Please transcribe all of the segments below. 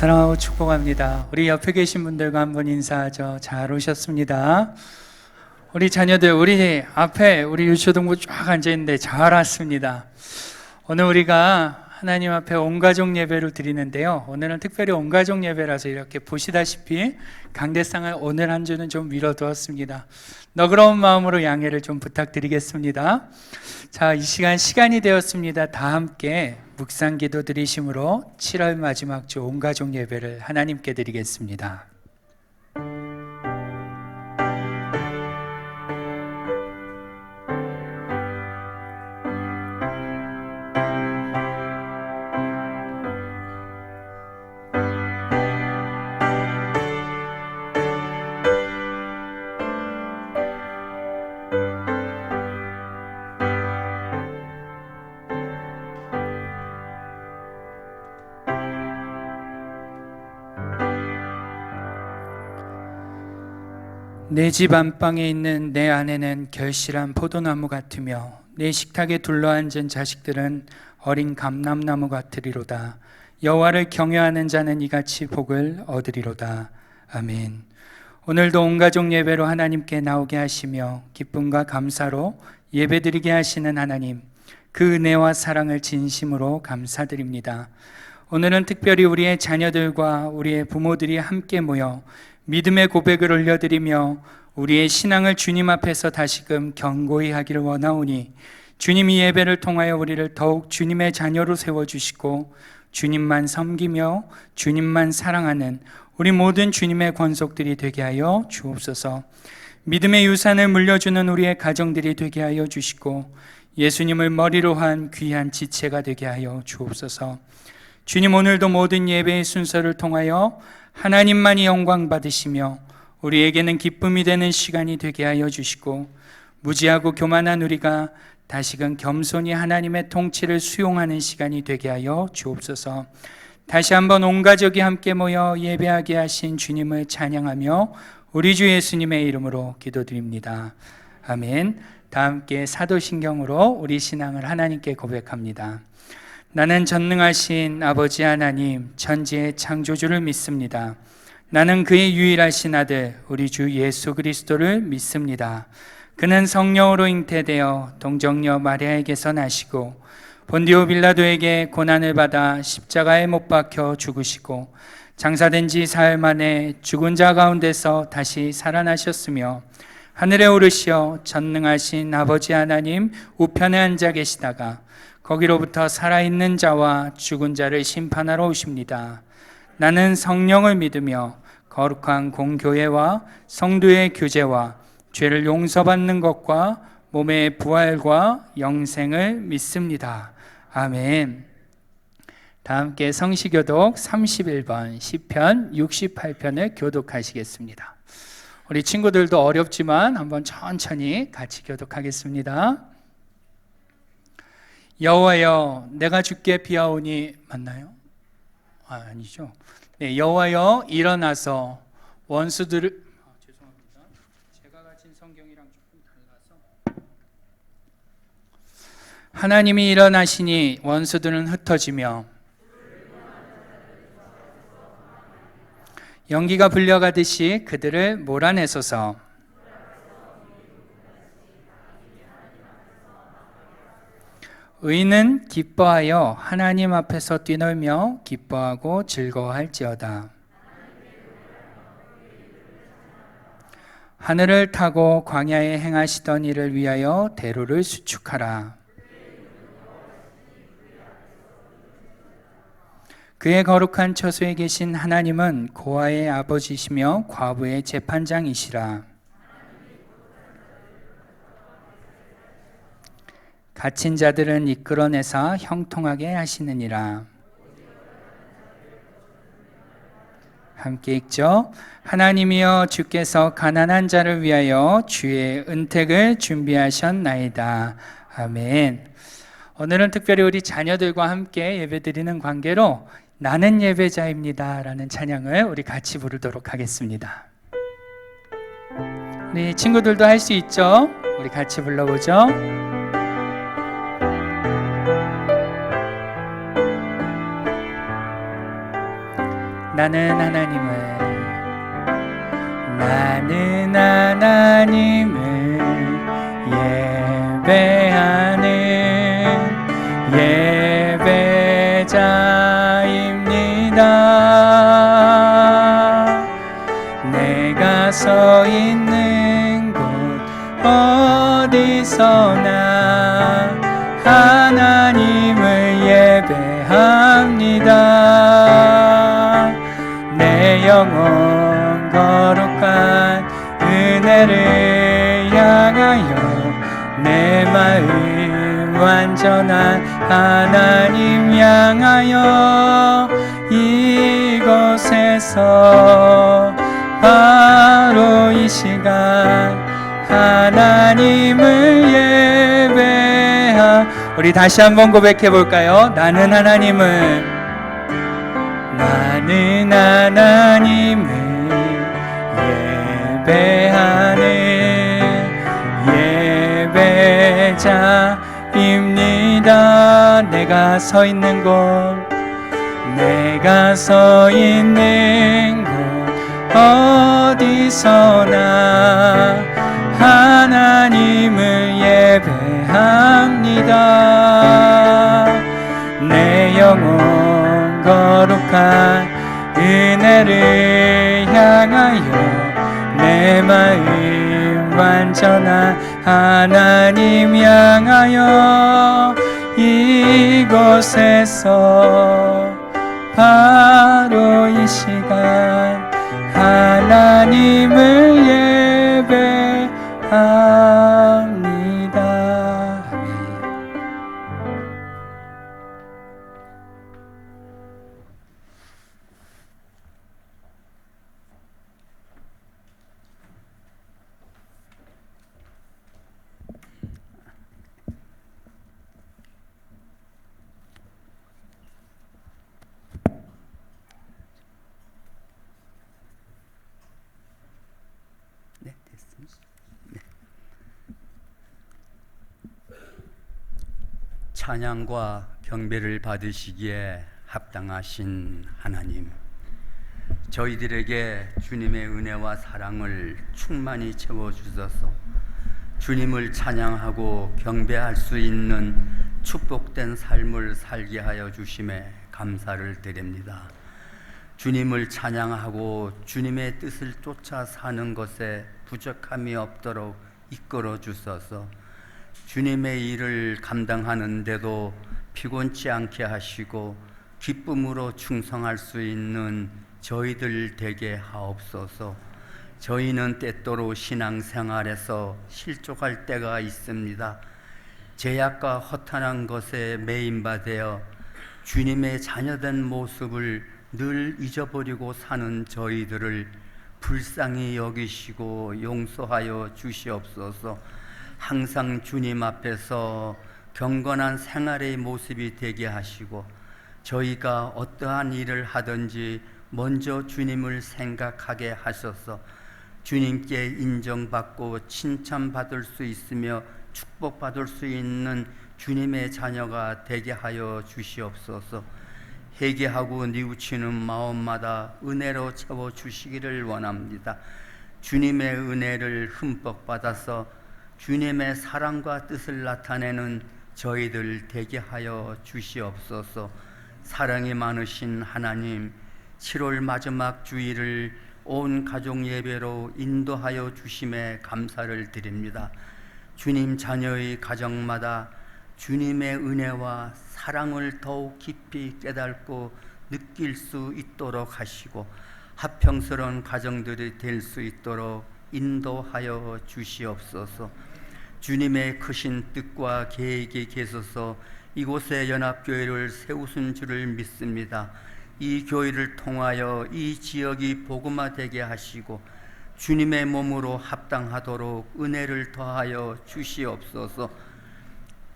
사랑하고 축복합니다. 우리 옆에 계신 분들과 한번 인사하죠. 잘 오셨습니다. 우리 자녀들, 우리 앞에 우리 유초동부 쫙 앉아있는데 잘 왔습니다. 오늘 우리가 하나님 앞에 온가족 예배를 드리는데요. 오늘은 특별히 온가족 예배라서 이렇게 보시다시피 강대상을 오늘 한 주는 좀 미뤄두었습니다. 너그러운 마음으로 양해를 좀 부탁드리겠습니다. 자, 이 시간이 되었습니다. 다 함께 묵상 기도 드리심으로 7월 마지막 주 온가족 예배를 하나님께 드리겠습니다. 내 집 안방에 있는 내 아내는 결실한 포도나무 같으며 내 식탁에 둘러앉은 자식들은 어린 감람나무 같으리로다. 여호와를 경외하는 자는 이같이 복을 얻으리로다. 아멘. 오늘도 온가족 예배로 하나님께 나오게 하시며 기쁨과 감사로 예배드리게 하시는 하나님, 그 은혜와 사랑을 진심으로 감사드립니다. 오늘은 특별히 우리의 자녀들과 우리의 부모들이 함께 모여 믿음의 고백을 올려드리며 우리의 신앙을 주님 앞에서 다시금 견고히 하기를 원하오니 주님이 예배를 통하여 우리를 더욱 주님의 자녀로 세워주시고 주님만 섬기며 주님만 사랑하는 우리 모든 주님의 권속들이 되게 하여 주옵소서. 믿음의 유산을 물려주는 우리의 가정들이 되게 하여 주시고 예수님을 머리로 한 귀한 지체가 되게 하여 주옵소서. 주님, 오늘도 모든 예배의 순서를 통하여 하나님만이 영광 받으시며 우리에게는 기쁨이 되는 시간이 되게 하여 주시고 무지하고 교만한 우리가 다시금 겸손히 하나님의 통치를 수용하는 시간이 되게 하여 주옵소서. 다시 한번 온 가족이 함께 모여 예배하게 하신 주님을 찬양하며 우리 주 예수님의 이름으로 기도드립니다. 아멘. 다 함께 사도신경으로 우리 신앙을 하나님께 고백합니다. 나는 전능하신 아버지 하나님, 천지의 창조주를 믿습니다. 나는 그의 유일하신 아들 우리 주 예수 그리스도를 믿습니다. 그는 성령으로 잉태되어 동정녀 마리아에게서 나시고 본디오 빌라도에게 고난을 받아 십자가에 못 박혀 죽으시고 장사된 지 사흘 만에 죽은 자 가운데서 다시 살아나셨으며 하늘에 오르시어 전능하신 아버지 하나님 우편에 앉아 계시다가 거기로부터 살아있는 자와 죽은 자를 심판하러 오십니다. 나는 성령을 믿으며 거룩한 공교회와 성도의 교제와 죄를 용서받는 것과 몸의 부활과 영생을 믿습니다. 아멘. 다 함께 성시교독 31번 시편 68편을 교독하시겠습니다. 우리 친구들도 어렵지만 한번 천천히 같이 교독하겠습니다. 여호와여, 내가 주께 비하오니 맞나요? 아니죠. 네, 여호와여 일어나서 원수들을 죄송합니다. 제가 가진 성경이랑 조금 달라서 하나님이 일어나시니 원수들은 흩어지며 연기가 불려가듯이 그들을 몰아내소서. 의인은 기뻐하여 하나님 앞에서 뛰놀며 기뻐하고 즐거워할지어다. 하늘을 타고 광야에 행하시던 일을 위하여 대로를 수축하라. 그의 거룩한 처소에 계신 하나님은 고아의 아버지시며 과부의 재판장이시라. 갇힌 자들은 이끌어내사 형통하게 하시느니라. 함께 읽죠. 하나님이여, 주께서 가난한 자를 위하여 주의 은택을 준비하셨나이다. 아멘. 오늘은 특별히 우리 자녀들과 함께 예배드리는 관계로 나는 예배자입니다 라는 찬양을 우리 같이 부르도록 하겠습니다. 우리 친구들도 할 수 있죠? 우리 같이 불러보죠. 나는 하나님을 예배하는 예배자입니다. 내가 서 있는 곳 어디서나 하나님을 예배합니다. 내 영혼 거룩한 은혜를 향하여 내 마음 완전한 하나님 향하여 이곳에서 바로 이 시간 하나님을 예배하. 우리 다시 한번 고백해 볼까요? 나는 하나님을 예배하는 예배자입니다. 내가 서 있는 곳 어디서나 하나님을 예배합니다. 내 영혼 거룩한 은혜를 향하여 내 마음 완전한 하나님 향하여 이곳에서 바로 이 시간 하나님을 예배합니다. 아멘. 네, 됐습니다. 네. 찬양과 경배를 받으시기에 합당하신 하나님, 저희들에게 주님의 은혜와 사랑을 충만히 채워주셔서 주님을 찬양하고 경배할 수 있는 축복된 삶을 살게 하여 주심에 감사를 드립니다. 주님을 찬양하고 주님의 뜻을 쫓아 사는 것에 부족함이 없도록 이끌어 주셔서 주님의 일을 감당하는데도 피곤치 않게 하시고 기쁨으로 충성할 수 있는 저희들 되게 하옵소서. 저희는 때때로 신앙생활에서 실족할 때가 있습니다. 죄악과 허탄한 것에 매인받아 주님의 자녀된 모습을 늘 잊어버리고 사는 저희들을 불쌍히 여기시고 용서하여 주시옵소서. 항상 주님 앞에서 경건한 생활의 모습이 되게 하시고 저희가 어떠한 일을 하든지 먼저 주님을 생각하게 하셔서 주님께 인정받고 칭찬받을 수 있으며 축복받을 수 있는 주님의 자녀가 되게 하여 주시옵소서. 회개하고 뉘우치는 마음마다 은혜로 채워주시기를 원합니다. 주님의 은혜를 흠뻑 받아서 주님의 사랑과 뜻을 나타내는 저희들 되게 하여 주시옵소서. 사랑이 많으신 하나님, 7월 마지막 주일을 온 가족 예배로 인도하여 주심에 감사를 드립니다. 주님 자녀의 가정마다 주님의 은혜와 사랑을 더욱 깊이 깨닫고 느낄 수 있도록 하시고 합평스러운 가정들이 될 수 있도록 인도하여 주시옵소서. 주님의 크신 뜻과 계획이 계셔서 이곳에 연합교회를 세우신 줄을 믿습니다. 이 교회를 통하여 이 지역이 복음화되게 하시고 주님의 몸으로 합당하도록 은혜를 더하여 주시옵소서.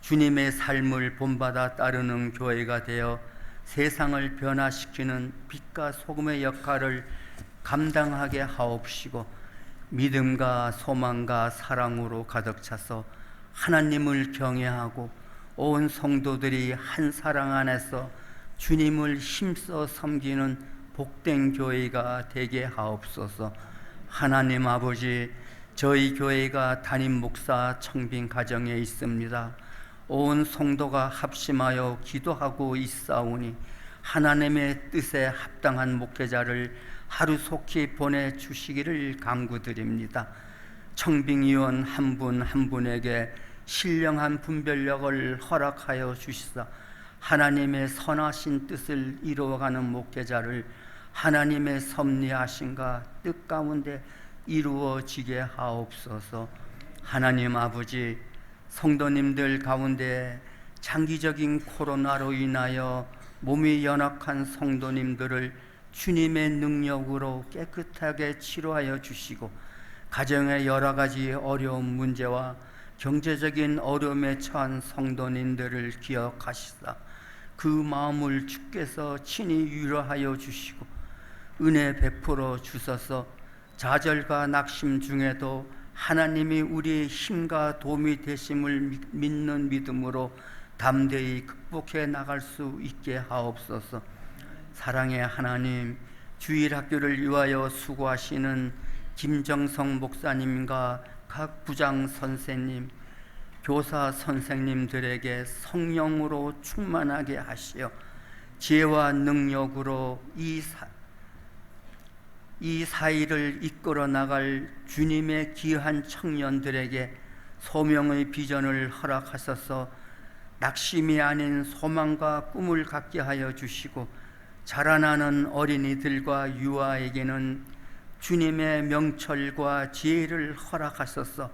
주님의 삶을 본받아 따르는 교회가 되어 세상을 변화시키는 빛과 소금의 역할을 감당하게 하옵시고 믿음과 소망과 사랑으로 가득 차서 하나님을 경외하고 온 성도들이 한 사랑 안에서 주님을 힘써 섬기는 복된 교회가 되게 하옵소서. 하나님 아버지, 저희 교회가 담임 목사 청빙 과정에 있습니다. 온 성도가 합심하여 기도하고 있사오니 하나님의 뜻에 합당한 목회자를 하루속히 보내주시기를 간구드립니다. 청빙위원 한 분 한 분에게 신령한 분별력을 허락하여 주시사 하나님의 선하신 뜻을 이루어가는 목회자를 하나님의 섭리하심과 뜻 가운데 이루어지게 하옵소서. 하나님 아버지, 성도님들 가운데 장기적인 코로나로 인하여 몸이 연약한 성도님들을 주님의 능력으로 깨끗하게 치료하여 주시고 가정의 여러 가지 어려운 문제와 경제적인 어려움에 처한 성도님들을 기억하시사 그 마음을 주께서 친히 위로하여 주시고 은혜 베풀어 주셔서 좌절과 낙심 중에도 하나님이 우리의 힘과 도움이 되심을 믿는 믿음으로 담대히 극복해 나갈 수 있게 하옵소서. 사랑의 하나님, 주일학교를 위하여 수고하시는 김정성 목사님과 각 부장 선생님, 교사 선생님들에게 성령으로 충만하게 하시어 지혜와 능력으로 이 사회를 이끌어 나갈 주님의 귀한 청년들에게 소명의 비전을 허락하셔서 낙심이 아닌 소망과 꿈을 갖게 하여 주시고 자라나는 어린이들과 유아에게는 주님의 명철과 지혜를 허락하셔서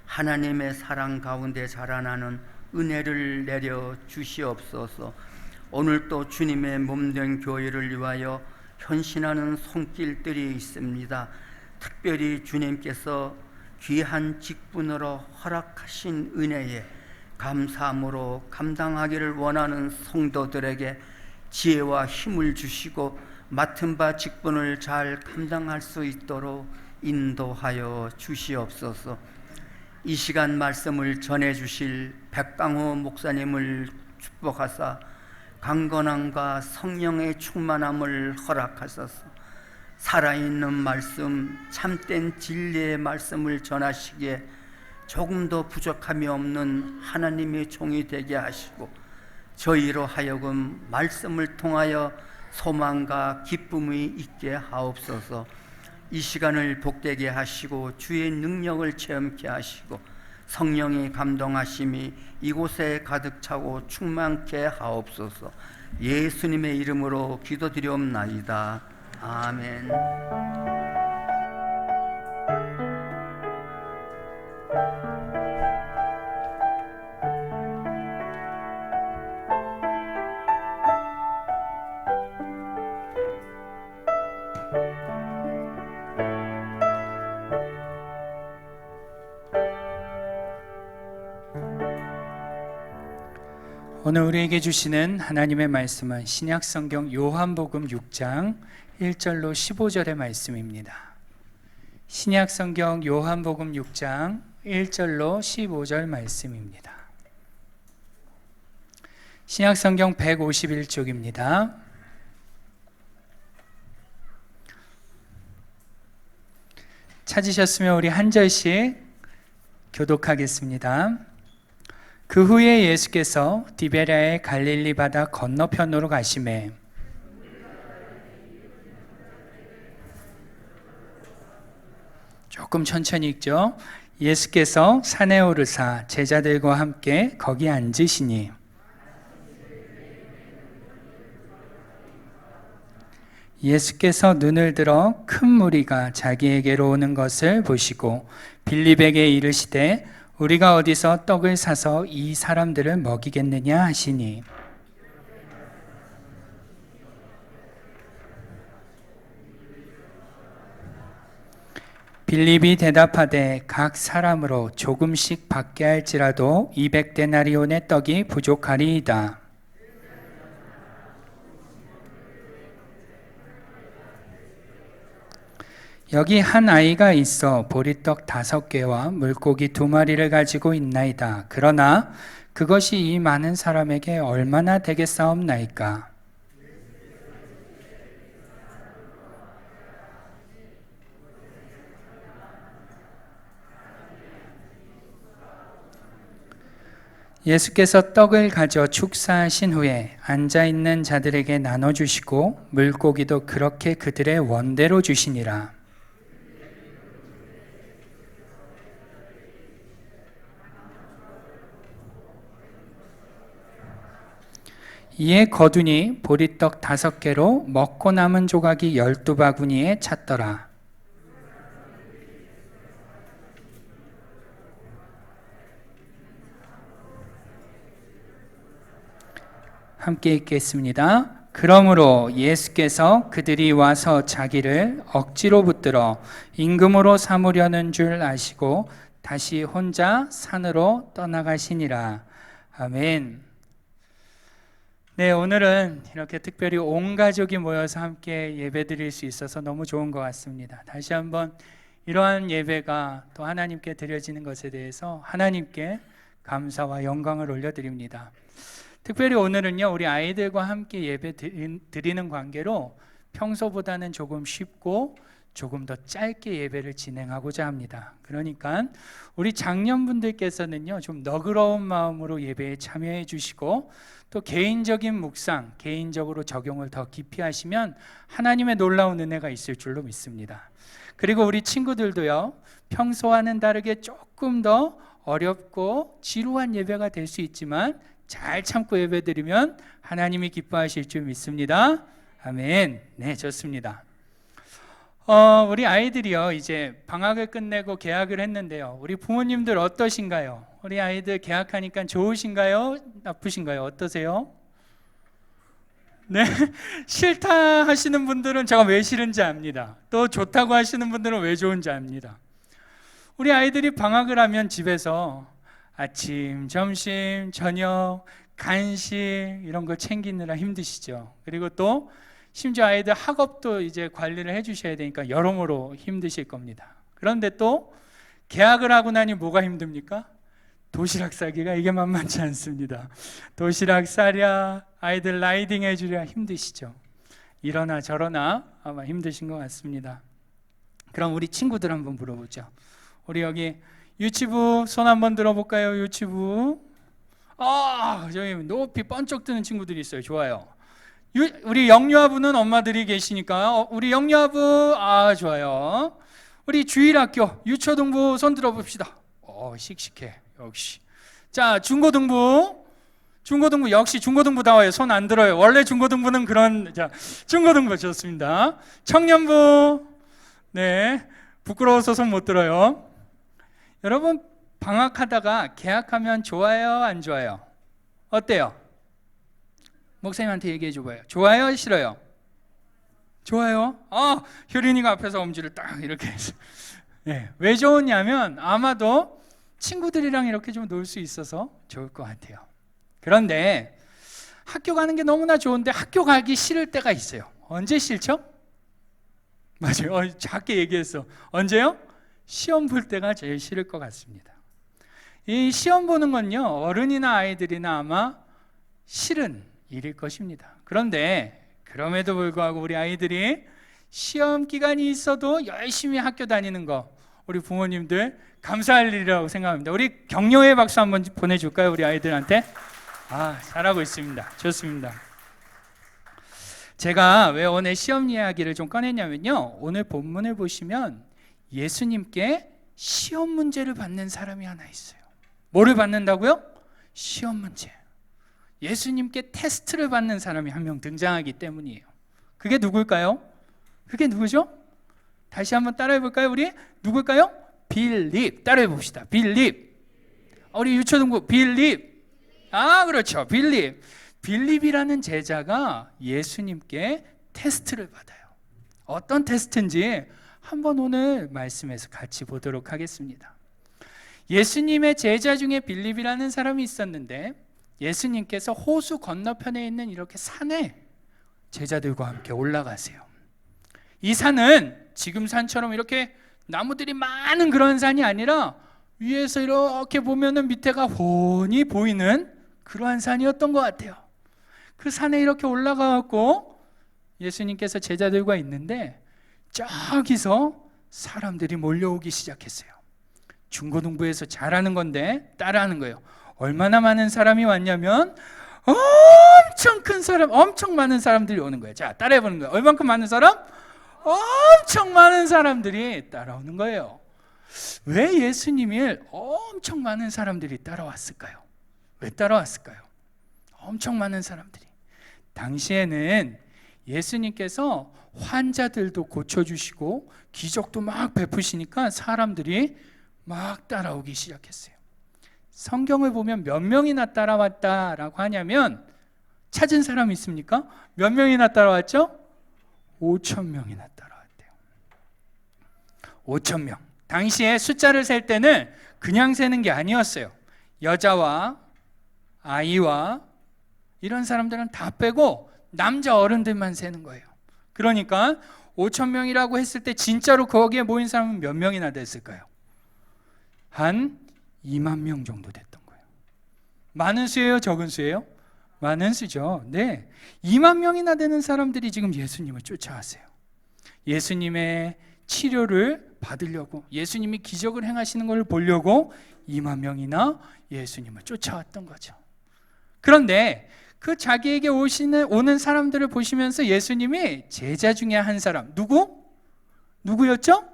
하나님의 사랑 가운데 자라나는 은혜를 내려 주시옵소서. 오늘도 주님의 몸된 교회를 위하여 헌신하는 손길들이 있습니다. 특별히 주님께서 귀한 직분으로 허락하신 은혜에 감사함으로 감당하기를 원하는 성도들에게 지혜와 힘을 주시고 맡은 바 직분을 잘 감당할 수 있도록 인도하여 주시옵소서. 이 시간 말씀을 전해 주실 백강호 목사님을 축복하사 강건함과 성령의 충만함을 허락하소서. 살아있는 말씀, 참된 진리의 말씀을 전하시기에 조금도 부족함이 없는 하나님의 종이 되게 하시고 저희로 하여금 말씀을 통하여 소망과 기쁨이 있게 하옵소서. 이 시간을 복되게 하시고 주의 능력을 체험케 하시고 성령의 감동하심이 이곳에 가득 차고 충만케 하옵소서. 예수님의 이름으로 기도드리옵나이다. 아멘. 오늘 우리에게 주시는 하나님의 말씀은 신약성경 요한복음 6장 1절로 15절의 말씀입니다. 신약성경 요한복음 6장 1절로 15절 말씀입니다. 신약성경 151쪽입니다. 찾으셨으면 우리 한 절씩 교독하겠습니다. 그 후에 예수께서 디베랴의 갈릴리 바다 건너편으로 가시매 조금 천천히 읽죠. 예수께서 산에 오르사 제자들과 함께 거기 앉으시니 예수께서 눈을 들어 큰 무리가 자기에게로 오는 것을 보시고 빌립에게 이르시되 우리가 어디서 떡을 사서 이 사람들을 먹이겠느냐 하시니 빌립이 대답하되 각 사람으로 조금씩 받게 할지라도 200데나리온의 떡이 부족하리이다. 여기 한 아이가 있어 보리떡 5개와 물고기 2마리를 가지고 있나이다. 그러나 그것이 이 많은 사람에게 얼마나 되겠사옵나이까? 예수께서 떡을 가져 축사하신 후에 앉아있는 자들에게 나눠주시고 물고기도 그렇게 그들의 원대로 주시니라. 이에 거두니 보리떡 5개로 먹고 남은 조각이 12바구니에 찼더라. 함께 읽겠습니다. 그러므로 예수께서 그들이 와서 자기를 억지로 붙들어 임금으로 삼으려는 줄 아시고 다시 혼자 산으로 떠나가시니라. 아멘. 네, 오늘은 이렇게 특별히 온 가족이 모여서 함께 예배 드릴 수 있어서 너무 좋은 것 같습니다. 다시 한번 이러한 예배가 또 하나님께 드려지는 것에 대해서 하나님께 감사와 영광을 올려드립니다. 특별히 오늘은요, 우리 아이들과 함께 예배 드리는 관계로 평소보다는 조금 쉽고 조금 더 짧게 예배를 진행하고자 합니다. 그러니까 우리 장년분들께서는요, 좀 너그러운 마음으로 예배에 참여해 주시고 또 개인적인 묵상, 개인적으로 적용을 더 깊이 하시면 하나님의 놀라운 은혜가 있을 줄로 믿습니다. 그리고 우리 친구들도요, 평소와는 다르게 조금 더 어렵고 지루한 예배가 될 수 있지만 잘 참고 예배드리면 하나님이 기뻐하실 줄 믿습니다. 아멘. 네, 좋습니다. 우리 아이들이요, 이제 방학을 끝내고 개학을 했는데요, 우리 부모님들 어떠신가요? 우리 아이들 개학하니까 좋으신가요? 나쁘신가요? 어떠세요? 네, 싫다 하시는 분들은 제가 왜 싫은지 압니다. 또 좋다고 하시는 분들은 왜 좋은지 압니다. 우리 아이들이 방학을 하면 집에서 아침, 점심, 저녁, 간식 이런 걸 챙기느라 힘드시죠. 그리고 또 심지어 아이들 학업도 이제 관리를 해주셔야 되니까 여러모로 힘드실 겁니다. 그런데 또 개학을 하고 나니 뭐가 힘듭니까? 도시락 싸기가 이게 만만치 않습니다. 도시락 싸랴, 아이들 라이딩 해주랴 힘드시죠. 이러나 저러나 아마 힘드신 것 같습니다. 그럼 우리 친구들 한번 물어보죠. 우리 여기 유치부 손 한번 들어볼까요? 유치부. 저기 높이 번쩍 뜨는 친구들이 있어요. 좋아요. 우리 영유아부는 엄마들이 계시니까 우리 영유아부 좋아요. 우리 주일학교 유초등부 손 들어봅시다. 씩씩해 역시. 자, 중고등부 역시 중고등부 나와요. 손 안 들어요. 원래 중고등부는 그런. 자, 중고등부 좋습니다. 청년부, 네, 부끄러워서 손 못 들어요. 여러분 방학하다가 개학하면 좋아요, 안 좋아요? 어때요? 목사님한테 얘기해 줘봐요. 좋아요, 싫어요? 좋아요? 효린이가 앞에서 엄지를 딱 이렇게 해서. 네, 왜 좋으냐면 아마도 친구들이랑 이렇게 좀 놀 수 있어서 좋을 것 같아요. 그런데 학교 가는 게 너무나 좋은데 학교 가기 싫을 때가 있어요. 언제 싫죠? 맞아요. 작게 얘기했어. 언제요? 시험 볼 때가 제일 싫을 것 같습니다. 이 시험 보는 건요, 어른이나 아이들이나 아마 싫은 일일 것입니다. 그런데 그럼에도 불구하고 우리 아이들이 시험 기간이 있어도 열심히 학교 다니는 거, 우리 부모님들 감사할 일이라고 생각합니다. 우리 격려의 박수 한번 보내줄까요? 우리 아이들한테. 잘하고 있습니다. 좋습니다. 제가 왜 오늘 시험 이야기를 좀 꺼냈냐면요, 오늘 본문을 보시면 예수님께 시험 문제를 받는 사람이 하나 있어요. 뭐를 받는다고요? 시험 문제. 예수님께 테스트를 받는 사람이 한 명 등장하기 때문이에요. 그게 누굴까요? 그게 누구죠? 다시 한번 따라해 볼까요? 우리 누굴까요? 빌립. 따라해 봅시다. 빌립. 우리 유초등부 빌립. 그렇죠. 빌립. 빌립이라는 제자가 예수님께 테스트를 받아요. 어떤 테스트인지 한번 오늘 말씀에서 같이 보도록 하겠습니다. 예수님의 제자 중에 빌립이라는 사람이 있었는데 예수님께서 호수 건너편에 있는 이렇게 산에 제자들과 함께 올라가세요. 이 산은 지금 산처럼 이렇게 나무들이 많은 그런 산이 아니라 위에서 이렇게 보면은 밑에가 훤히 보이는 그러한 산이었던 것 같아요. 그 산에 이렇게 올라가고 예수님께서 제자들과 있는데 저기서 사람들이 몰려오기 시작했어요. 중고등부에서 잘하는 건데 따라하는 거예요. 얼마나 많은 사람이 왔냐면 엄청 큰 사람, 엄청 많은 사람들이 오는 거예요. 자, 따라해보는 거예요. 얼만큼 많은 사람? 엄청 많은 사람들이 따라오는 거예요. 왜 예수님이 엄청 많은 사람들이 따라왔을까요? 왜 따라왔을까요? 엄청 많은 사람들이. 당시에는 예수님께서 환자들도 고쳐주시고 기적도 막 베푸시니까 사람들이 막 따라오기 시작했어요. 성경을 보면 몇 명이나 따라왔다라고 하냐면 찾은 사람 있습니까? 몇 명이나 따라왔죠? 5,000명이나 따라왔대요. 5,000명. 당시에 숫자를 셀 때는 그냥 세는 게 아니었어요. 여자와 아이와 이런 사람들은 다 빼고 남자 어른들만 세는 거예요. 그러니까 5,000명이라고 했을 때 진짜로 거기에 모인 사람은 몇 명이나 됐을까요? 한 2만 명 정도 됐던 거예요. 많은 수예요? 적은 수예요? 많은 수죠. 네, 2만 명이나 되는 사람들이 지금 예수님을 쫓아왔어요. 예수님의 치료를 받으려고, 예수님이 기적을 행하시는 걸 보려고 2만 명이나 예수님을 쫓아왔던 거죠. 그런데 그 자기에게 오는 사람들을 보시면서 예수님이 제자 중에 한 사람, 누구였죠?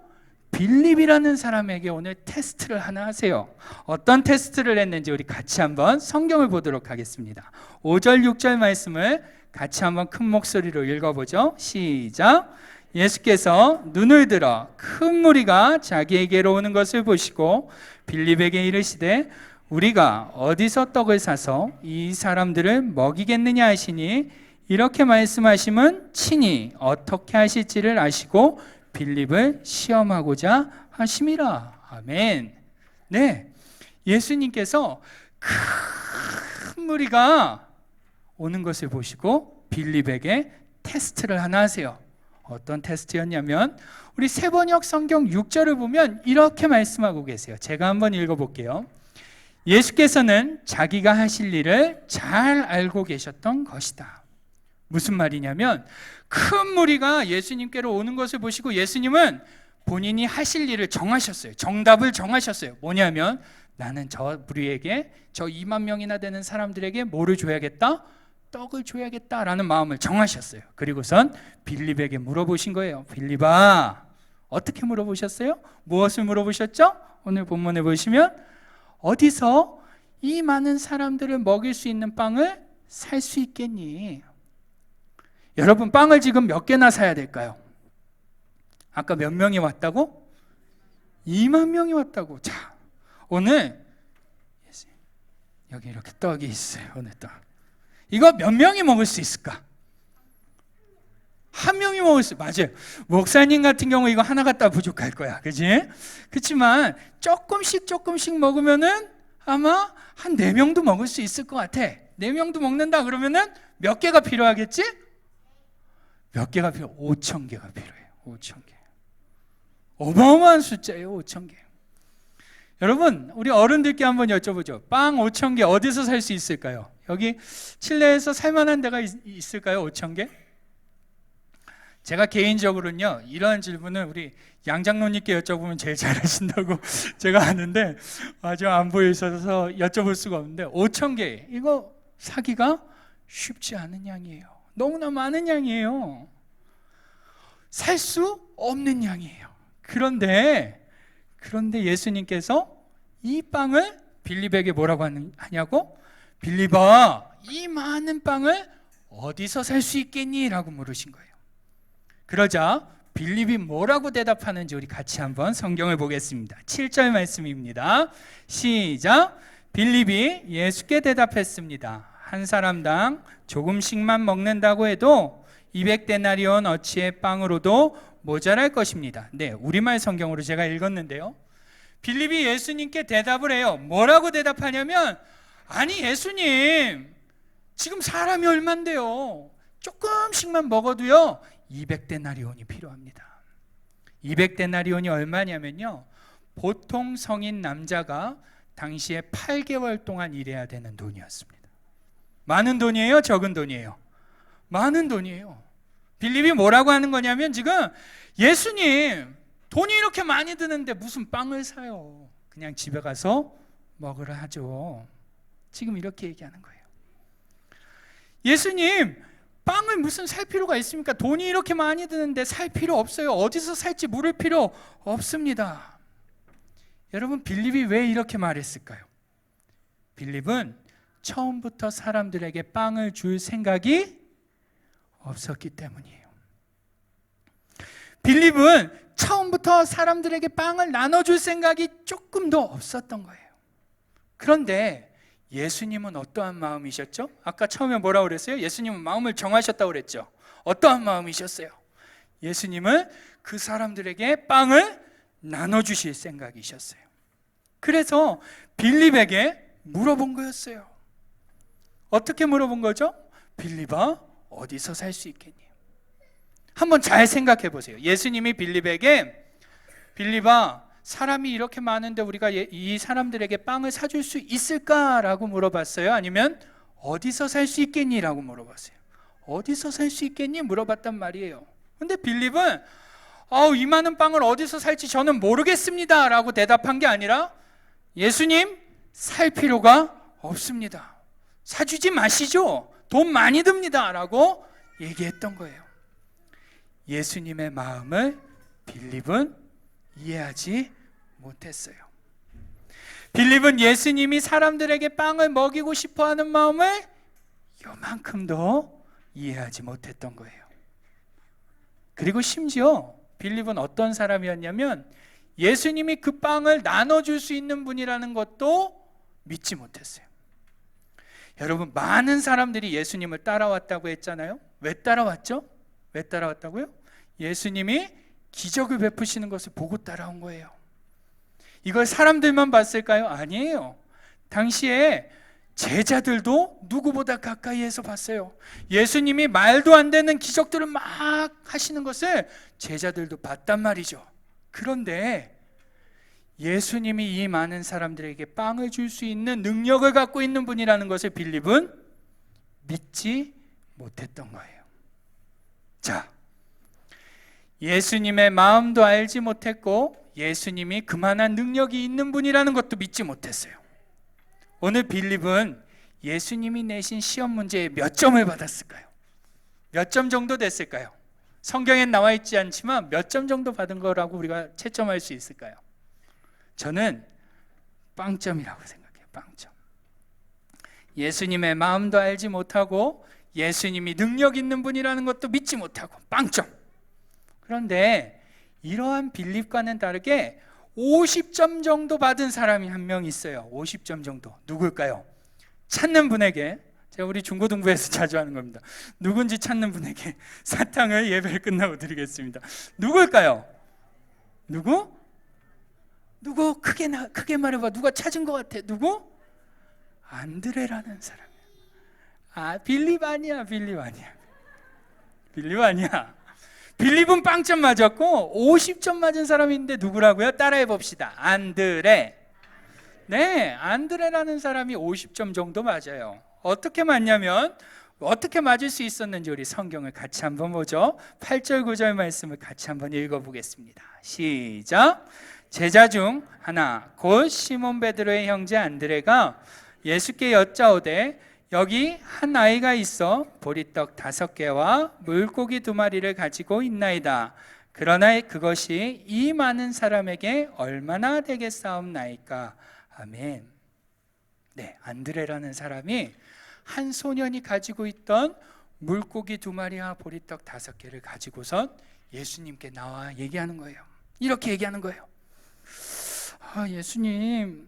빌립이라는 사람에게 오늘 테스트를 하나 하세요. 어떤 테스트를 했는지 우리 같이 한번 성경을 보도록 하겠습니다. 5절 6절 말씀을 같이 한번 큰 목소리로 읽어보죠. 시작. 예수께서 눈을 들어 큰 무리가 자기에게로 오는 것을 보시고 빌립에게 이르시되 우리가 어디서 떡을 사서 이 사람들을 먹이겠느냐 하시니 이렇게 말씀하심은 친히 어떻게 하실지를 아시고 빌립을 시험하고자 하심이라. 아멘. 네, 예수님께서 큰 무리가 오는 것을 보시고 빌립에게 테스트를 하나 하세요. 어떤 테스트였냐면 우리 세번역 성경 6절을 보면 이렇게 말씀하고 계세요. 제가 한번 읽어볼게요. 예수께서는 자기가 하실 일을 잘 알고 계셨던 것이다. 무슨 말이냐면 큰 무리가 예수님께로 오는 것을 보시고 예수님은 본인이 하실 일을 정하셨어요. 정답을 정하셨어요. 뭐냐면 나는 저 무리에게, 저 2만 명이나 되는 사람들에게 뭐를 줘야겠다? 떡을 줘야겠다라는 마음을 정하셨어요. 그리고선 빌립에게 물어보신 거예요. 빌립아, 어떻게 물어보셨어요? 무엇을 물어보셨죠? 오늘 본문에 보시면 어디서 이 많은 사람들을 먹일 수 있는 빵을 살 수 있겠니? 여러분, 빵을 지금 몇 개나 사야 될까요? 아까 몇 명이 왔다고? 2만 명이 왔다고. 자, 오늘 여기 이렇게 떡이 있어요. 오늘 떡. 이거 몇 명이 먹을 수 있을까? 한 명이 먹을 수, 맞아요. 목사님 같은 경우 이거 하나 갖다 부족할 거야. 그치? 그렇지만 조금씩 먹으면은 아마 한 4명도 먹을 수 있을 것 같아. 4명도 먹는다 그러면은 몇 개가 필요하겠지? 몇 개가 필요? 5,000개가 필요해요. 5,000개. 어마어마한 숫자예요. 5,000개. 여러분, 우리 어른들께 한번 여쭤보죠. 빵 5,000개 어디서 살 수 있을까요? 여기 칠레에서 살만한 데가 있을까요? 5,000개? 제가 개인적으로는요, 이런 질문을 우리 양 장로님께 여쭤보면 제일 잘하신다고 제가 아는데 아주 안 보이셔서 여쭤볼 수가 없는데 5,000개 이거 사기가 쉽지 않은 양이에요. 너무나 많은 양이에요. 살 수 없는 양이에요. 그런데 예수님께서 이 빵을 빌립에게 뭐라고 하냐고? 빌립아, 이 많은 빵을 어디서 살 수 있겠니? 라고 물으신 거예요. 그러자 빌립이 뭐라고 대답하는지 우리 같이 한번 성경을 보겠습니다. 7절 말씀입니다. 시작. 빌립이 예수께 대답했습니다. 한 사람당 조금씩만 먹는다고 해도 200데나리온 어치의 빵으로도 모자랄 것입니다. 네, 우리말 성경으로 제가 읽었는데요. 빌립이 예수님께 대답을 해요. 뭐라고 대답하냐면, 아니 예수님, 지금 사람이 얼만데요? 조금씩만 먹어도요 200데나리온이 필요합니다. 200데나리온이 얼마냐면요, 보통 성인 남자가 당시에 8개월 동안 일해야 되는 돈이었습니다. 많은 돈이에요? 적은 돈이에요? 많은 돈이에요. 빌립이 뭐라고 하는 거냐면 지금 예수님, 돈이 이렇게 많이 드는데 무슨 빵을 사요? 그냥 집에 가서 먹으라 하죠. 지금 이렇게 얘기하는 거예요. 예수님, 빵을 무슨 살 필요가 있습니까? 돈이 이렇게 많이 드는데 살 필요 없어요. 어디서 살지 물을 필요 없습니다. 여러분, 빌립이 왜 이렇게 말했을까요? 빌립은 처음부터 사람들에게 빵을 줄 생각이 없었기 때문이에요. 빌립은 처음부터 사람들에게 빵을 나눠줄 생각이 조금도 없었던 거예요. 그런데 예수님은 어떠한 마음이셨죠? 아까 처음에 뭐라고 그랬어요? 예수님은 마음을 정하셨다고 그랬죠. 어떠한 마음이셨어요? 예수님은 그 사람들에게 빵을 나눠주실 생각이셨어요. 그래서 빌립에게 물어본 거였어요. 어떻게 물어본 거죠? 빌립아, 어디서 살 수 있겠니? 한번 잘 생각해 보세요. 예수님이 빌립에게, 빌립아, 사람이 이렇게 많은데 우리가 이 사람들에게 빵을 사줄 수 있을까라고 물어봤어요? 아니면 어디서 살 수 있겠니? 라고 물어봤어요. 어디서 살 수 있겠니? 물어봤단 말이에요. 근데 빌립은 이 많은 빵을 어디서 살지 저는 모르겠습니다 라고 대답한 게 아니라, 예수님, 살 필요가 없습니다. 사주지 마시죠. 돈 많이 듭니다 라고 얘기했던 거예요. 예수님의 마음을 빌립은 이해하지 못했어요. 빌립은 예수님이 사람들에게 빵을 먹이고 싶어하는 마음을 요만큼도 이해하지 못했던 거예요. 그리고 심지어 빌립은 어떤 사람이었냐면 예수님이 그 빵을 나눠줄 수 있는 분이라는 것도 믿지 못했어요. 여러분, 많은 사람들이 예수님을 따라왔다고 했잖아요. 왜 따라왔죠? 왜 따라왔다고요? 예수님이 기적을 베푸시는 것을 보고 따라온 거예요. 이걸 사람들만 봤을까요? 아니에요. 당시에 제자들도 누구보다 가까이에서 봤어요. 예수님이 말도 안 되는 기적들을 막 하시는 것을 제자들도 봤단 말이죠. 그런데 예수님이 이 많은 사람들에게 빵을 줄 수 있는 능력을 갖고 있는 분이라는 것을 빌립은 믿지 못했던 거예요. 자, 예수님의 마음도 알지 못했고 예수님이 그만한 능력이 있는 분이라는 것도 믿지 못했어요. 오늘 빌립은 예수님이 내신 시험 문제에 몇 점을 받았을까요? 몇 점 정도 됐을까요? 성경엔 나와 있지 않지만 몇 점 정도 받은 거라고 우리가 채점할 수 있을까요? 저는 빵점이라고 생각해요. 빵점. 예수님의 마음도 알지 못하고 예수님이 능력 있는 분이라는 것도 믿지 못하고 빵점. 그런데 이러한 빌립과는 다르게 50점 정도 받은 사람이 한 명 있어요. 50점 정도. 누굴까요? 찾는 분에게, 제가 우리 중고등부에서 자주 하는 겁니다. 누군지 찾는 분에게 사탕을 예배를 끝나고 드리겠습니다. 누굴까요? 누구? 크게 말해봐. 누가 찾은 것 같아? 누구? 안드레라는 사람이야. 빌립 아니야. 빌립 아니야. 빌립은 빵점 맞았고 50점 맞은 사람이 있는데 누구라고요? 따라해 봅시다. 안드레. 네, 안드레라는 사람이 50점 정도 맞아요. 어떻게 맞냐면, 어떻게 맞을 수 있었는지 우리 성경을 같이 한번 보죠. 8절 9절 말씀을 같이 한번 읽어보겠습니다. 시작. 제자 중 하나 곧 시몬 베드로의 형제 안드레가 예수께 여짜오되 여기 한 아이가 있어 보리떡 5개와 물고기 2마리를 가지고 있나이다. 그러나 그것이 이 많은 사람에게 얼마나 되겠사옵나이까. 아멘. 네, 안드레라는 사람이 한 소년이 가지고 있던 물고기 2마리와 보리떡 5개를 가지고선 예수님께 나와 얘기하는 거예요. 이렇게 얘기하는 거예요. 예수님,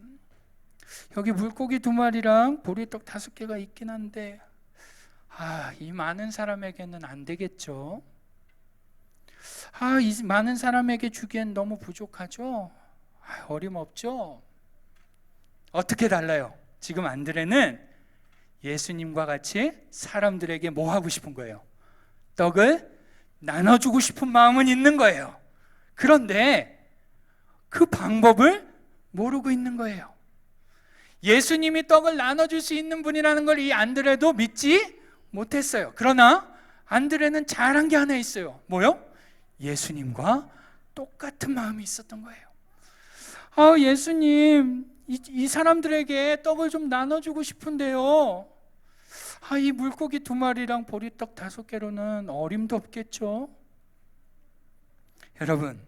여기 물고기 2마리랑 보리떡 5개가 있긴 한데 이 많은 사람에게는 안 되겠죠. 이 많은 사람에게 주기엔 너무 부족하죠. 어림없죠. 어떻게 달라요? 지금 안드레는 예수님과 같이 사람들에게 뭐 하고 싶은 거예요? 떡을 나눠주고 싶은 마음은 있는 거예요. 그런데 그 방법을 모르고 있는 거예요. 예수님이 떡을 나눠줄 수 있는 분이라는 걸 이 안드레도 믿지 못했어요. 그러나 안드레는 잘한 게 하나 있어요. 뭐요? 예수님과 똑같은 마음이 있었던 거예요. 예수님, 이 사람들에게 떡을 좀 나눠주고 싶은데요. 이 물고기 2마리랑 보리떡 5개로는 어림도 없겠죠. 여러분,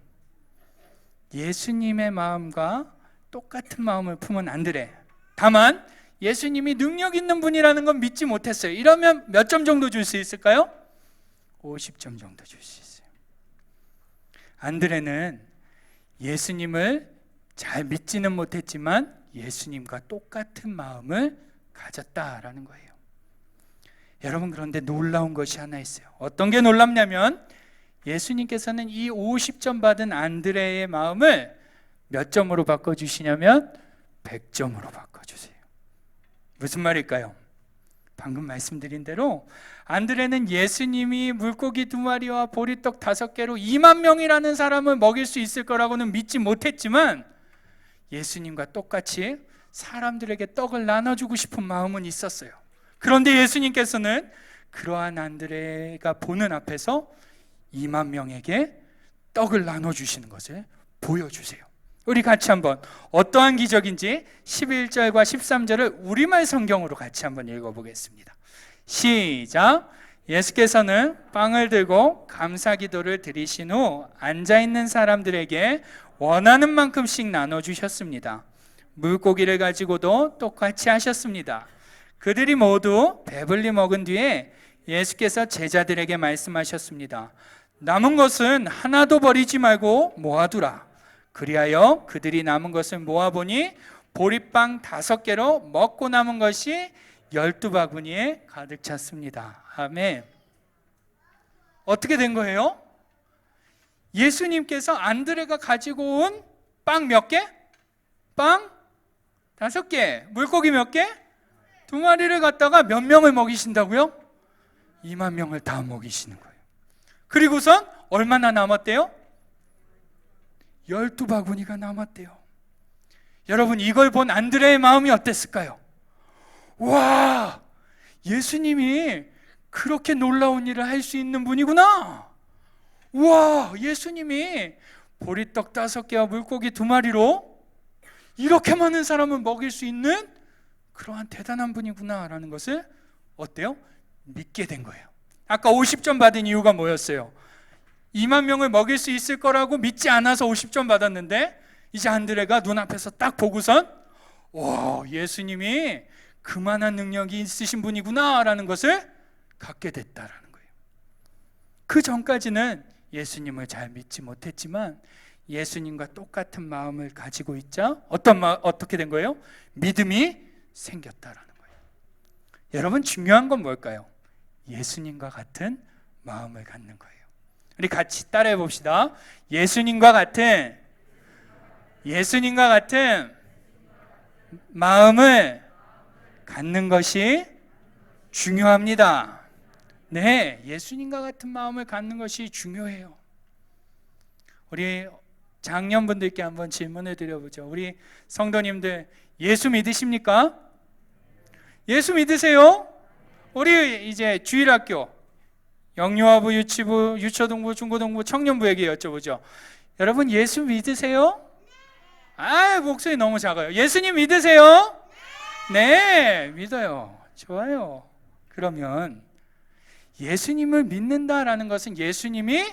예수님의 마음과 똑같은 마음을 품은 안드레. 다만 예수님이 능력 있는 분이라는 건 믿지 못했어요. 이러면 몇 점 정도 줄 수 있을까요? 50점 정도 줄 수 있어요. 안드레는 예수님을 잘 믿지는 못했지만 예수님과 똑같은 마음을 가졌다라는 거예요. 여러분, 그런데 놀라운 것이 하나 있어요. 어떤 게 놀랍냐면 예수님께서는 이 50점 받은 안드레의 마음을 몇 점으로 바꿔주시냐면 100점으로 바꿔주세요. 무슨 말일까요? 방금 말씀드린 대로 안드레는 예수님이 물고기 2마리와 보리떡 5개로 2만 명이라는 사람을 먹일 수 있을 거라고는 믿지 못했지만 예수님과 똑같이 사람들에게 떡을 나눠주고 싶은 마음은 있었어요. 그런데 예수님께서는 그러한 안드레가 보는 앞에서 2만 명에게 떡을 나눠주시는 것을 보여주세요. 우리 같이 한번 어떠한 기적인지 11절과 13절을 우리말 성경으로 같이 한번 읽어보겠습니다. 시작. 예수께서는 빵을 들고 감사기도를 드리신 후 앉아있는 사람들에게 원하는 만큼씩 나눠주셨습니다. 물고기를 가지고도 똑같이 하셨습니다. 그들이 모두 배불리 먹은 뒤에 예수께서 제자들에게 말씀하셨습니다. 남은 것은 하나도 버리지 말고 모아두라. 그리하여 그들이 남은 것을 모아보니 보리빵 5개로 먹고 남은 것이 12바구니에 가득 찼습니다. 아멘. 어떻게 된 거예요? 예수님께서 안드레가 가지고 온 빵 몇 개? 빵 5개. 물고기 몇 개? 2마리를 갖다가 몇 명을 먹이신다고요? 2만 명을 다 먹이시는 거예요. 그리고선 얼마나 남았대요? 12바구니가 남았대요. 여러분, 이걸 본 안드레의 마음이 어땠을까요? 와, 예수님이 그렇게 놀라운 일을 할 수 있는 분이구나. 와, 예수님이 보리떡 5개와 물고기 2마리로 이렇게 많은 사람을 먹일 수 있는 그러한 대단한 분이구나 라는 것을 어때요? 믿게 된 거예요. 아까 50점 받은 이유가 뭐였어요? 2만 명을 먹일 수 있을 거라고 믿지 않아서 50점 받았는데 이제 안드레가 눈앞에서 딱 보고선 와, 예수님이 그만한 능력이 있으신 분이구나 라는 것을 갖게 됐다라는 거예요. 그 전까지는 예수님을 잘 믿지 못했지만 예수님과 똑같은 마음을 가지고 있자 어떻게 된 거예요? 믿음이 생겼다라는 거예요. 여러분, 중요한 건 뭘까요? 예수님과 같은 마음을 갖는 거예요. 우리 같이 따라해 봅시다. 예수님과 같은 마음을 갖는 것이 중요합니다. 네, 예수님과 같은 마음을 갖는 것이 중요해요. 우리 장년분들께 한번 질문을 드려보죠. 우리 성도님들, 예수 믿으십니까? 예수 믿으세요? 우리 이제 주일학교 영유아부, 유치부, 유초등부, 중고등부, 청년부에게 여쭤보죠. 여러분, 예수 믿으세요? 목소리 너무 작아요. 예수님 믿으세요? 네, 믿어요. 좋아요. 그러면 예수님을 믿는다라는 것은 예수님이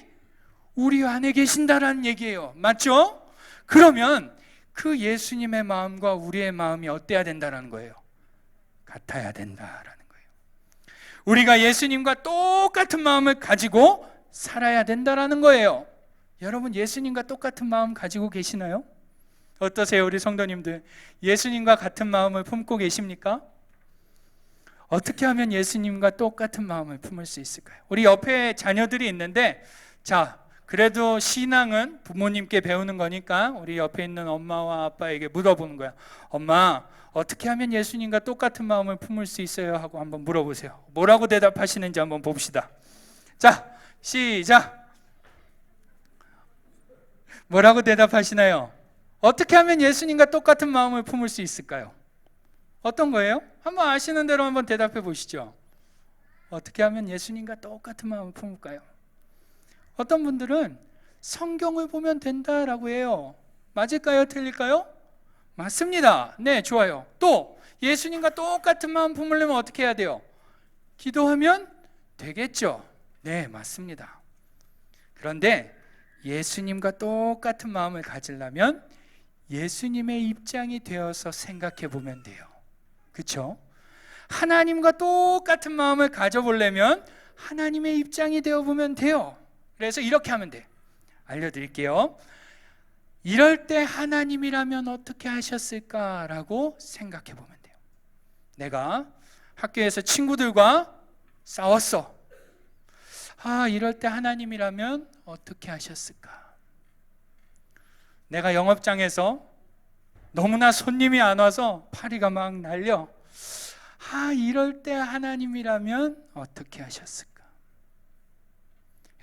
우리 안에 계신다라는 얘기예요. 맞죠? 그러면 그 예수님의 마음과 우리의 마음이 어때야 된다라는 거예요? 같아야 된다라는 거예요. 우리가 예수님과 똑같은 마음을 가지고 살아야 된다라는 거예요. 여러분, 예수님과 똑같은 마음 가지고 계시나요? 어떠세요, 우리 성도님들? 예수님과 같은 마음을 품고 계십니까? 어떻게 하면 예수님과 똑같은 마음을 품을 수 있을까요? 우리 옆에 자녀들이 있는데, 자, 그래도 신앙은 부모님께 배우는 거니까 우리 옆에 있는 엄마와 아빠에게 물어보는 거야. 엄마, 어떻게 하면 예수님과 똑같은 마음을 품을 수 있어요? 하고 한번 물어보세요. 뭐라고 대답하시는지 한번 봅시다. 자, 시작. 뭐라고 대답하시나요? 어떻게 하면 예수님과 똑같은 마음을 품을 수 있을까요? 어떤 거예요? 한번 아시는 대로 한번 대답해 보시죠. 어떻게 하면 예수님과 똑같은 마음을 품을까요? 어떤 분들은 성경을 보면 된다라고 해요. 맞을까요? 틀릴까요? 맞습니다. 네, 좋아요. 또 예수님과 똑같은 마음 품으려면 어떻게 해야 돼요? 기도하면 되겠죠. 네, 맞습니다. 그런데 예수님과 똑같은 마음을 가지려면 예수님의 입장이 되어서 생각해 보면 돼요. 그렇죠? 하나님과 똑같은 마음을 가져보려면 하나님의 입장이 되어 보면 돼요. 그래서 이렇게 하면 돼. 알려드릴게요. 이럴 때 하나님이라면 어떻게 하셨을까라고 생각해 보면 돼요. 내가 학교에서 친구들과 싸웠어. 이럴 때 하나님이라면 어떻게 하셨을까? 내가 영업장에서 너무나 손님이 안 와서 파리가 막 날려. 이럴 때 하나님이라면 어떻게 하셨을까?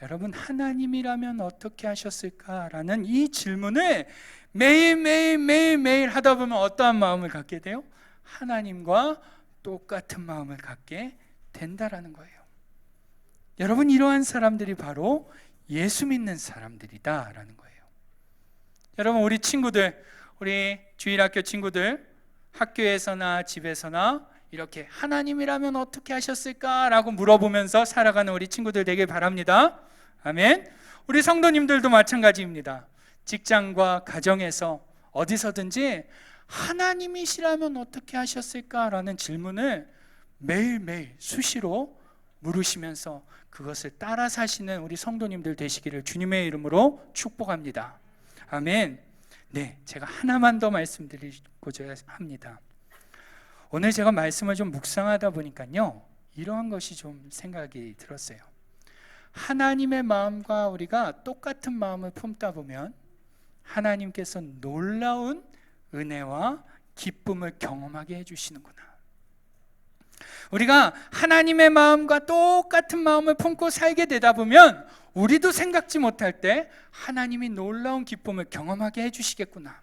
여러분, 하나님이라면 어떻게 하셨을까라는 이 질문을 매일 하다 보면 어떠한 마음을 갖게 돼요? 하나님과 똑같은 마음을 갖게 된다라는 거예요. 여러분, 이러한 사람들이 바로 예수 믿는 사람들이다라는 거예요. 여러분, 우리 친구들, 우리 주일학교 친구들, 학교에서나 집에서나 이렇게 하나님이라면 어떻게 하셨을까라고 물어보면서 살아가는 우리 친구들 되길 바랍니다. 아멘. 우리 성도님들도 마찬가지입니다. 직장과 가정에서 어디서든지 하나님이시라면 어떻게 하셨을까라는 질문을 매일매일 수시로 물으시면서 그것을 따라 사시는 우리 성도님들 되시기를 주님의 이름으로 축복합니다. 아멘. 네, 제가 하나만 더 말씀드리고자 합니다. 오늘 제가 말씀을 좀 묵상하다 보니까요, 이러한 것이 좀 생각이 들었어요. 하나님의 마음과 우리가 똑같은 마음을 품다 보면 하나님께서 놀라운 은혜와 기쁨을 경험하게 해주시는구나. 우리가 하나님의 마음과 똑같은 마음을 품고 살게 되다 보면 우리도 생각지 못할 때 하나님이 놀라운 기쁨을 경험하게 해주시겠구나.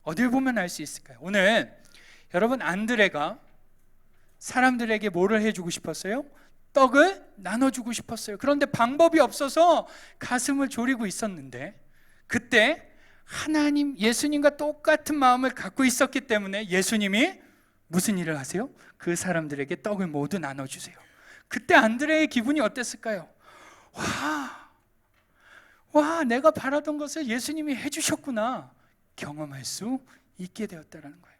어딜 보면 알 수 있을까요? 오늘 여러분, 안드레가 사람들에게 뭐를 해주고 싶었어요? 떡을 나눠주고 싶었어요. 그런데 방법이 없어서 가슴을 졸이고 있었는데 그때 하나님, 예수님과 똑같은 마음을 갖고 있었기 때문에 예수님이 무슨 일을 하세요? 그 사람들에게 떡을 모두 나눠주세요. 그때 안드레의 기분이 어땠을까요? 와, 내가 바라던 것을 예수님이 해주셨구나 경험할 수 있게 되었다는 거예요.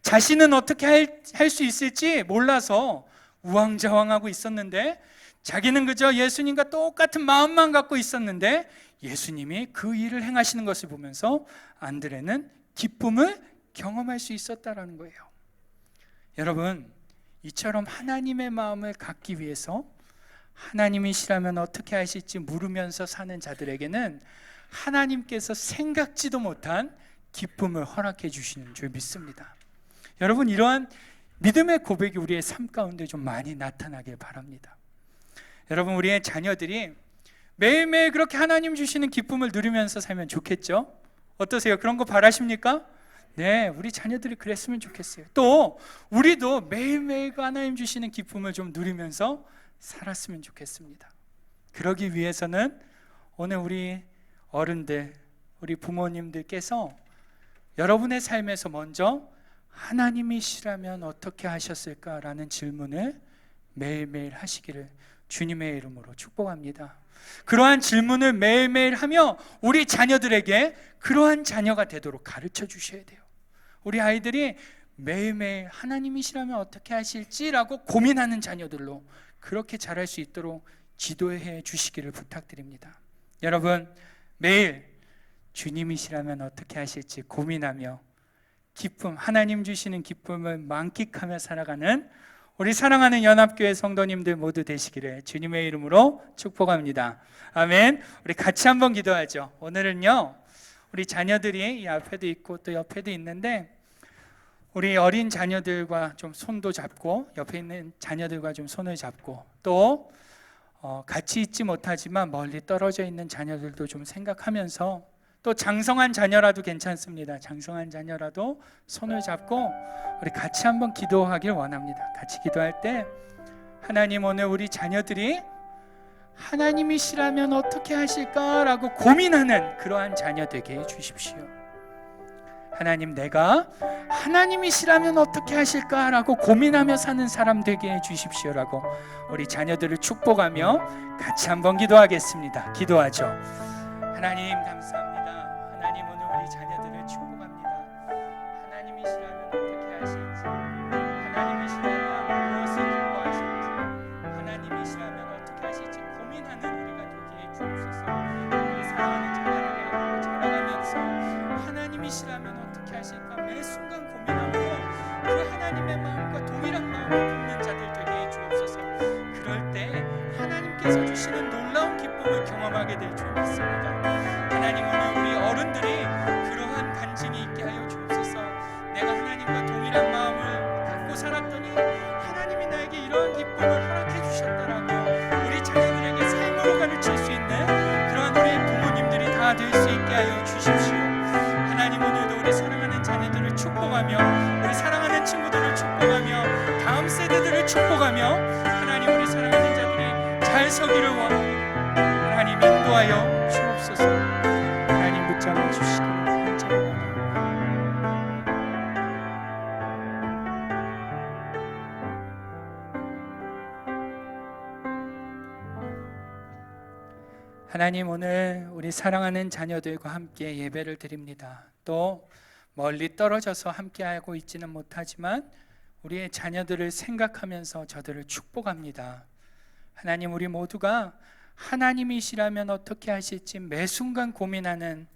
자신은 어떻게 할 수 있을지 몰라서 우왕좌왕하고 있었는데 자기는 그저 예수님과 똑같은 마음만 갖고 있었는데 예수님이 그 일을 행하시는 것을 보면서 안드레는 기쁨을 경험할 수 있었다는 거예요. 여러분, 이처럼 하나님의 마음을 갖기 위해서 하나님이시라면 어떻게 하실지 물으면서 사는 자들에게는 하나님께서 생각지도 못한 기쁨을 허락해 주시는 줄 믿습니다. 여러분, 이러한 믿음의 고백이 우리의 삶 가운데 좀 많이 나타나길 바랍니다. 여러분, 우리의 자녀들이 매일매일 그렇게 하나님 주시는 기쁨을 누리면서 살면 좋겠죠? 어떠세요? 그런 거 바라십니까? 네, 우리 자녀들이 그랬으면 좋겠어요. 또 우리도 매일매일 그 하나님 주시는 기쁨을 좀 누리면서 살았으면 좋겠습니다. 그러기 위해서는 오늘 우리 어른들, 우리 부모님들께서 여러분의 삶에서 먼저 하나님이시라면 어떻게 하셨을까라는 질문을 매일매일 하시기를 주님의 이름으로 축복합니다. 그러한 질문을 매일매일 하며 우리 자녀들에게 그러한 자녀가 되도록 가르쳐 주셔야 돼요. 우리 아이들이 매일매일 하나님이시라면 어떻게 하실지라고 고민하는 자녀들로 그렇게 자랄 수 있도록 지도해 주시기를 부탁드립니다. 여러분, 매일 주님이시라면 어떻게 하실지 고민하며 기쁨, 하나님 주시는 기쁨을 만끽하며 살아가는 우리 사랑하는 연합교회 성도님들 모두 되시기를 주님의 이름으로 축복합니다. 아멘. 우리 같이 한번 기도하죠. 오늘은요, 우리 자녀들이 이 앞에도 있고 또 옆에도 있는데 우리 어린 자녀들과 좀 손도 잡고 옆에 있는 자녀들과 좀 손을 잡고 또 같이 있지 못하지만 멀리 떨어져 있는 자녀들도 좀 생각하면서 또 장성한 자녀라도 괜찮습니다. 장성한 자녀라도 손을 잡고 우리 같이 한번 기도하길 원합니다. 같이 기도할 때 하나님, 오늘 우리 자녀들이 하나님이시라면 어떻게 하실까라고 고민하는 그러한 자녀 되게 해주십시오. 하나님, 내가 하나님이시라면 어떻게 하실까라고 고민하며 사는 사람 되게 해주십시오라고 우리 자녀들을 축복하며 같이 한번 기도하겠습니다. 기도하죠. 하나님 감사합니다. 하나님, 오늘 우리 자녀들을 축복합니다. 하나님이시라면 어떻게 하실지, 하나님이시라면 무엇을 기뻐하실지, 하나님이시라면 어떻게 하실지 고민하는 우리가 되게 해주옵소서. 우리 사랑하는 자녀들이 앞으로 자라가면서 하나님이시라면 어떻게 하실까 매 순간 고민하고 그 하나님의 마음과 동일한 마음을 품는 자들 되게 해주옵소서. 그럴 때 하나님께서 주시는 놀라운 기쁨을 경험하게 될 줄 믿습니다. 하나님, 오늘 우리 어른들이 그러한 간증이 있게 하여 주옵소서. 내가 하나님과 동일한 마음을 갖고 살았더니 하나님이 나에게 이러한 기쁨을 허락해 주셨다라고 우리 자녀들에게 삶으로 가르칠 수 있는 그러한 우리 부모님들이 다 될 수 있게 하여 주십시오. 하나님, 오늘도 우리 사랑하는 자녀들을 축복하며 우리 사랑하는 친구들을 축복하며 다음 세대들을 축복하며 하나님, 우리 사랑하는 자들이 잘 서기를 원하고 하나님 인도하여 주옵소서. 하나님 붙잡아 주시기를 간절히 원합니다. 하나님, 오늘 우리 사랑하는 자녀들과 함께 예배를 드립니다. 또 멀리 떨어져서 함께하고 있지는 못하지만 우리의 자녀들을 생각하면서 저들을 축복합니다. 하나님, 우리 모두가 하나님이시라면 어떻게 하실지 매 순간 고민하는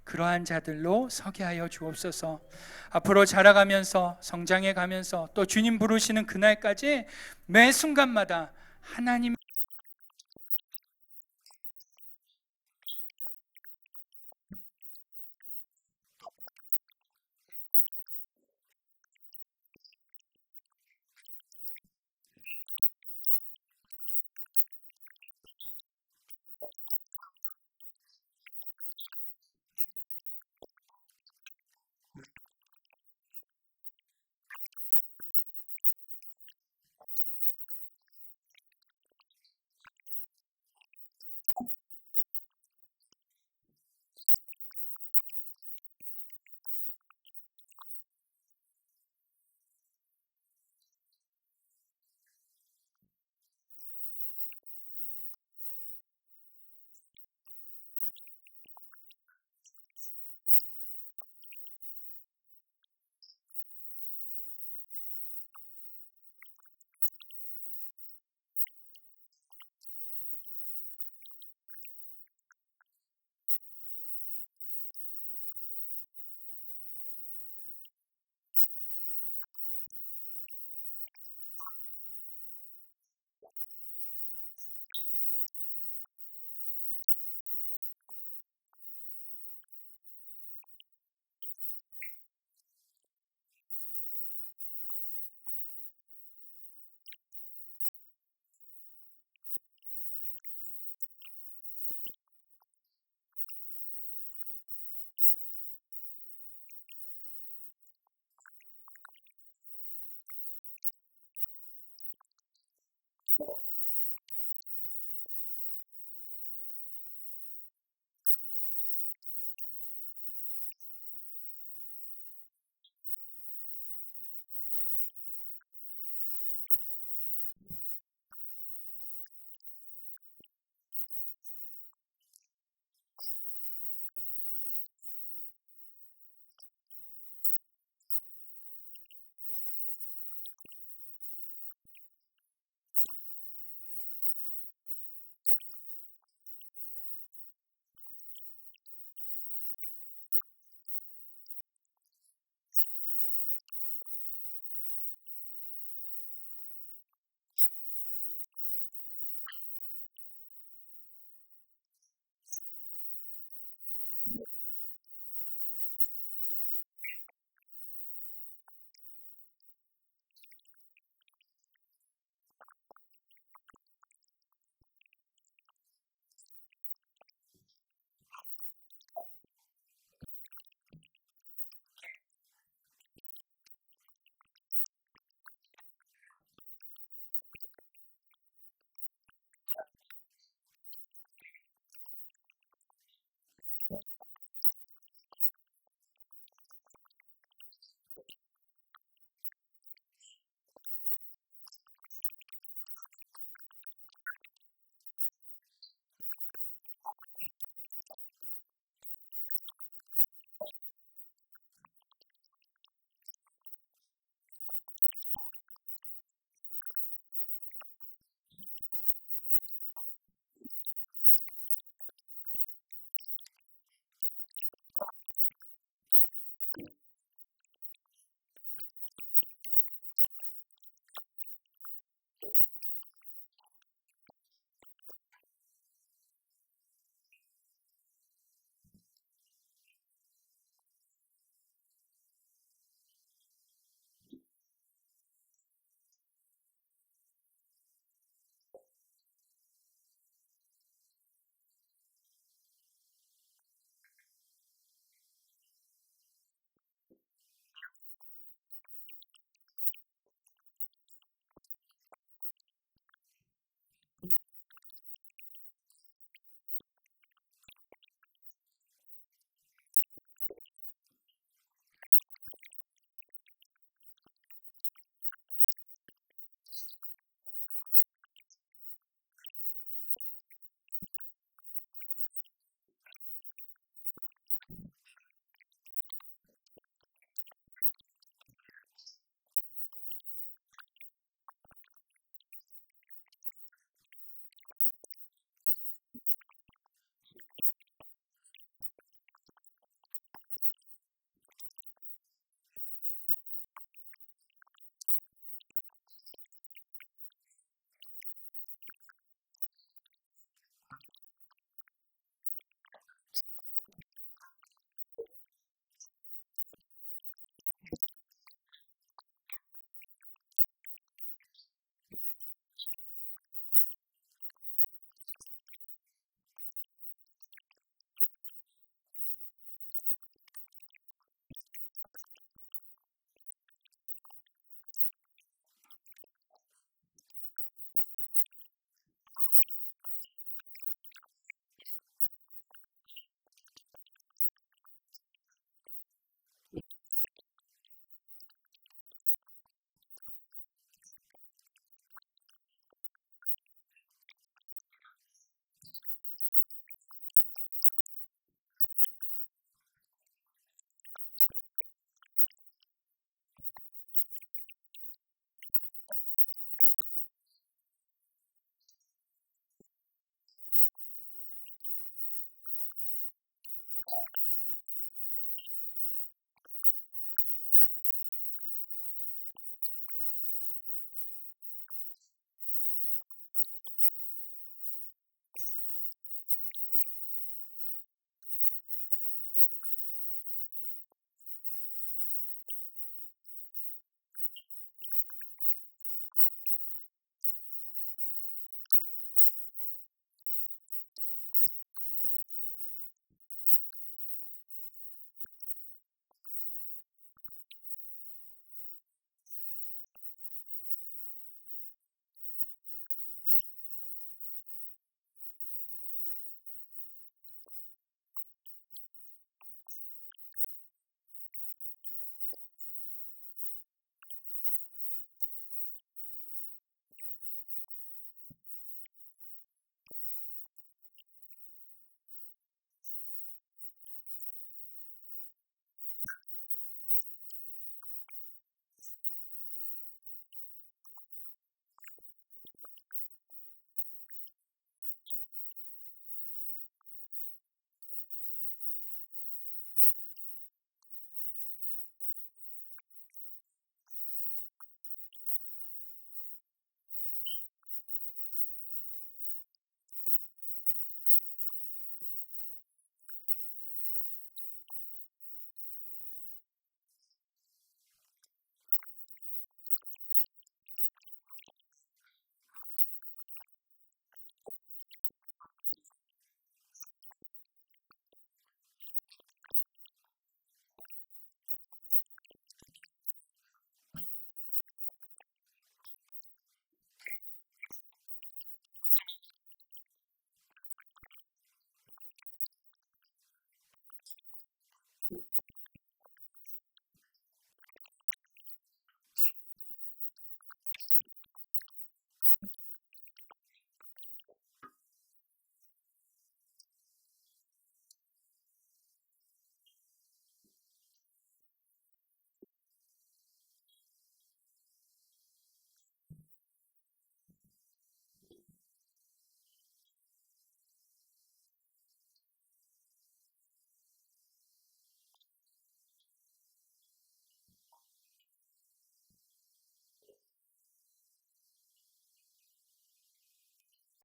그러한 자들로 서게 하여 주옵소서. 앞으로 자라가면서 성장해 가면서 또 주님 부르시는 그날까지 매 순간마다 하나님